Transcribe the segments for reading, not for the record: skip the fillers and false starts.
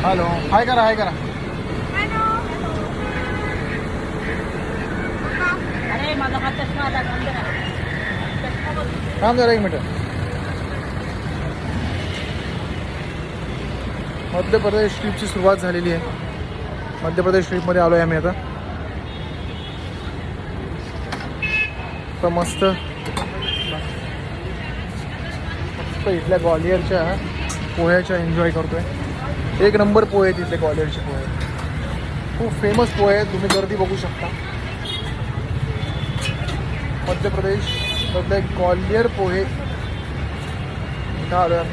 Hello, हाय करा, हाय करा. अरे माझा हात चष्मा आला. थांब जरा 1 मिनिट. मध्य प्रदेश ट्रिपची सुरुवात झालेली आहे. मध्य प्रदेश ट्रिपमध्ये आलो आहे आम्ही आता. तर मस्त इथल्या ग्वालियरच्या पोह्याच्या एन्जॉय करतोय. 1 नंबर पोहे आहेत इथले ग्वालियरचे पोहे. खूप फेमस पोहे आहेत. तुम्ही गर्दी बघू शकता. मध्य प्रदेश मधले ग्वालियर पोहे इथं आलो आहे.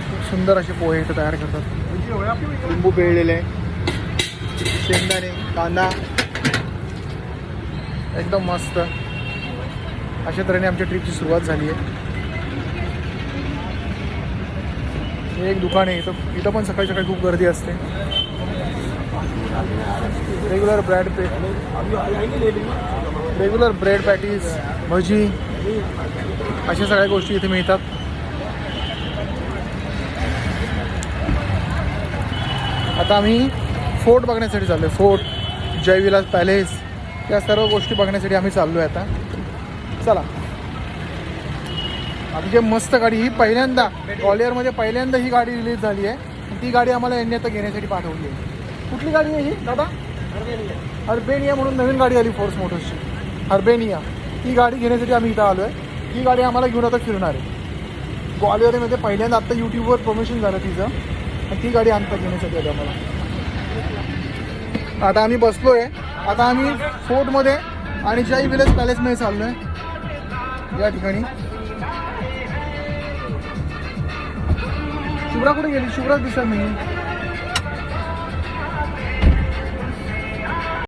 खूप सुंदर असे पोहे इथं तयार करतात. लिंबू पिळलेले, शेंगदाणे, कांदा, एकदम मस्त. अशा तऱ्हेने आमच्या ट्रिपची सुरुवात झाली आहे. हे एक दुकान आहे. इथं पण सकाळी सकाळी खूप गर्दी असते. रेग्युलर ब्रेड पॅटीज, भजी, अशा सगळ्या गोष्टी इथे मिळतात. आता आम्ही फोर्ट बघण्यासाठी चाललो आहे. फोर्ट, जयविलास पॅलेस, या सर्व गोष्टी बघण्यासाठी आम्ही चाललो आहे आता. चला. आता जे मस्त गाडी, ही पहिल्यांदा ग्वालियरमध्ये पहिल्यांदा ही गाडी रिलीज झाली आहे. ती गाडी आम्हाला यांनी आता घेण्यासाठी पाठवली आहे. कुठली गाडी आहे ही दादा? हर्बेनिया म्हणून नवीन गाडी आली फोर्स मोटर्सची, हर्बेनिया. ती गाडी घेण्यासाठी आम्ही इथं आलो आहे. ही गाडी आम्हाला घेऊन आता फिरणार आहे. ग्वालियरमध्ये पहिल्यांदा आत्ता यूट्यूबवर प्रमोशन झालं तिचं. आणि ती गाडी आणता घेण्यासाठी आली आम्हाला. आता आम्ही बसलो आहे. आता आम्ही फोर्टमध्ये आणि जय विलास पॅलेसमध्ये चाललो आहे. या ठिकाणी शुभ्रा कुठे गेली? शुभ्राच दिसत नाही.